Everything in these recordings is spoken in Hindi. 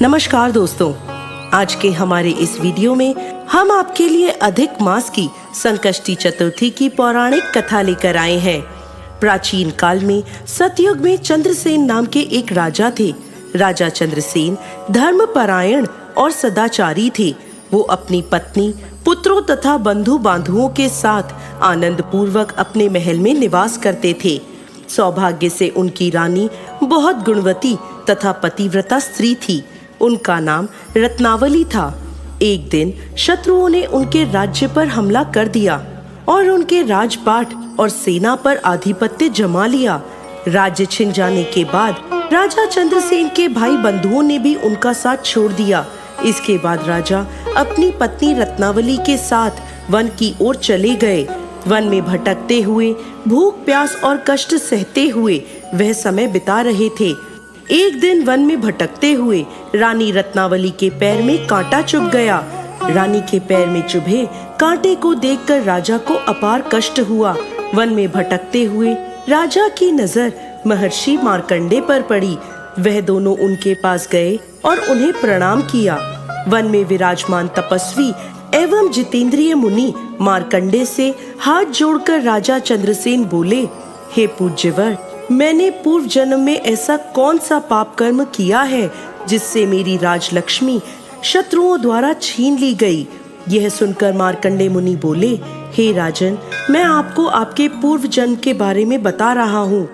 नमस्कार दोस्तों, आज के हमारे इस वीडियो में हम आपके लिए अधिक मास की संकष्टी चतुर्थी की पौराणिक कथा लेकर आए हैं। प्राचीन काल में सतयुग में चंद्रसेन नाम के एक राजा थे। राजा चंद्रसेन धर्मपरायण और सदाचारी थे। वो अपनी पत्नी, पुत्रों तथा बंधु बांधुओं के साथ आनंद पूर्वक अपने महल में निवास करते थे। सौभाग्य से उनकी रानी बहुत गुणवती तथा पतिव्रता स्त्री थी। उनका नाम रत्नावली था। एक दिन शत्रुओं ने उनके राज्य पर हमला कर दिया और उनके राजपाट और सेना पर आधिपत्य जमा लिया। राज्य छिन जाने के बाद राजा चंद्रसेन के भाई बंधुओं ने भी उनका साथ छोड़ दिया। इसके बाद राजा अपनी पत्नी रत्नावली के साथ वन की ओर चले गए। वन में भटकते हुए, भूख प्यास और कष्ट सहते हुए वह समय बिता रहे थे। एक दिन वन में भटकते हुए रानी रत्नावली के पैर में कांटा चुभ गया। रानी के पैर में चुभे कांटे को देखकर राजा को अपार कष्ट हुआ। वन में भटकते हुए राजा की नजर महर्षि मार्कंडे पर पड़ी। वह दोनों उनके पास गए और उन्हें प्रणाम किया। वन में विराजमान तपस्वी एवं जितेंद्रिय मुनि मार्कंडे से हाथ जोड़कर राजा चंद्रसेन बोले, हे पूज्यवर, मैंने पूर्व जन्म में ऐसा कौन सा पाप कर्म किया है जिससे मेरी राजलक्ष्मी शत्रुओं द्वारा छीन ली गई। यह सुनकर मार्कंडे मुनि बोले, हे राजन, मैं आपको आपके पूर्व जन्म के बारे में बता रहा हूँ।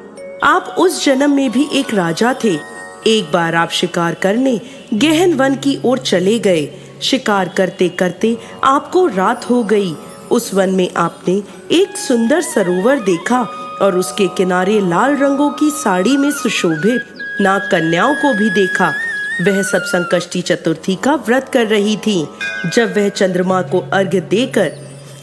आप उस जन्म में भी एक राजा थे। एक बार आप शिकार करने गहन वन की ओर चले गए। शिकार करते करते आपको रात हो गई। उस वन में आपने एक सुंदर सरोवर देखा और उसके किनारे लाल रंगों की साड़ी में सुशोभित नाग कन्याओं को भी देखा। वह सब संकष्टी चतुर्थी का व्रत कर रही थी। जब वह चंद्रमा को अर्घ्य देकर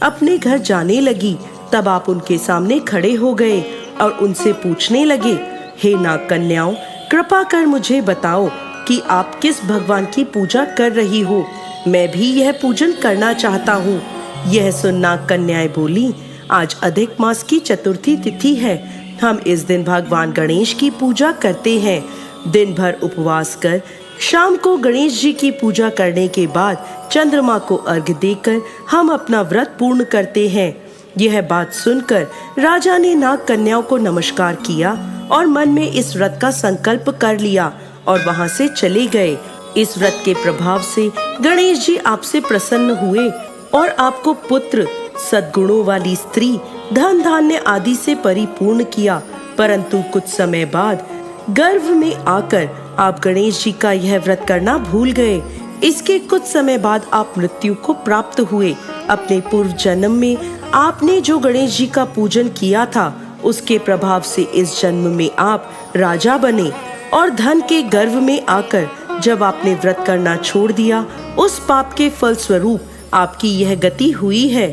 अपने घर जाने लगी, तब आप उनके सामने खड़े हो गए और उनसे पूछने लगे, हे नाग कन्याओं, कृपा कर मुझे बताओ कि आप किस भगवान की पूजा कर रही हो। मैं भी यह पूजन करना चाहता हूँ। यह सुन नाग कन्याएं बोली, आज अधिक मास की चतुर्थी तिथि है। हम इस दिन भगवान गणेश की पूजा करते हैं। दिन भर उपवास कर शाम को गणेश जी की पूजा करने के बाद चंद्रमा को अर्घ्य देकर हम अपना व्रत पूर्ण करते हैं। यह बात सुनकर राजा ने नाग कन्याओं को नमस्कार किया और मन में इस व्रत का संकल्प कर लिया और वहां से चले गए। इस व्रत के प्रभाव से गणेश जी आपसे प्रसन्न हुए और आपको पुत्र, सद्गुणों वाली स्त्री, धन धान्य आदि से परिपूर्ण किया। परंतु कुछ समय बाद गर्भ में आकर आप गणेश जी का यह व्रत करना भूल गए। इसके कुछ समय बाद आप मृत्यु को प्राप्त हुए। अपने पूर्व जन्म में आपने जो गणेश जी का पूजन किया था, उसके प्रभाव से इस जन्म में आप राजा बने और धन के गर्भ में आकर जब आपने व्रत करना छोड़ दिया, उस पाप के फल स्वरूप आपकी यह गति हुई है।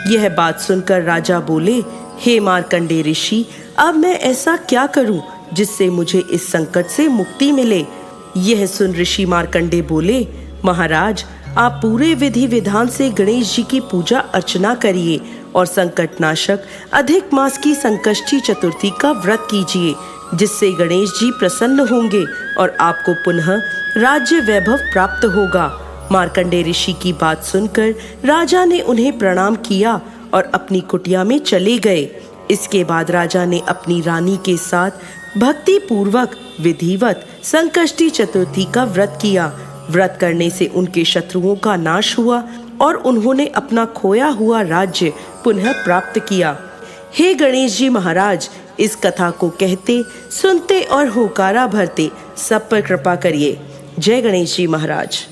यह बात सुनकर राजा बोले, हे मार्कंडे ऋषि, अब मैं ऐसा क्या करूं जिससे मुझे इस संकट से मुक्ति मिले। यह सुन ऋषि मार्कंडे बोले, महाराज, आप पूरे विधि विधान से गणेश जी की पूजा अर्चना करिए और संकट नाशक अधिक मास की संकष्टी चतुर्थी का व्रत कीजिए, जिससे गणेश जी प्रसन्न होंगे और आपको पुनः राज्य वैभव प्राप्त होगा। मार्कंडे ऋषि की बात सुनकर राजा ने उन्हें प्रणाम किया और अपनी कुटिया में चले गए। इसके बाद राजा ने अपनी रानी के साथ भक्ति पूर्वक विधिवत संकष्टी चतुर्थी का व्रत किया। व्रत करने से उनके शत्रुओं का नाश हुआ और उन्होंने अपना खोया हुआ राज्य पुनः प्राप्त किया। हे गणेश जी महाराज, इस कथा को कहते, सुनते और होकारा भरते सब पर कृपा करिए। जय गणेश जी महाराज।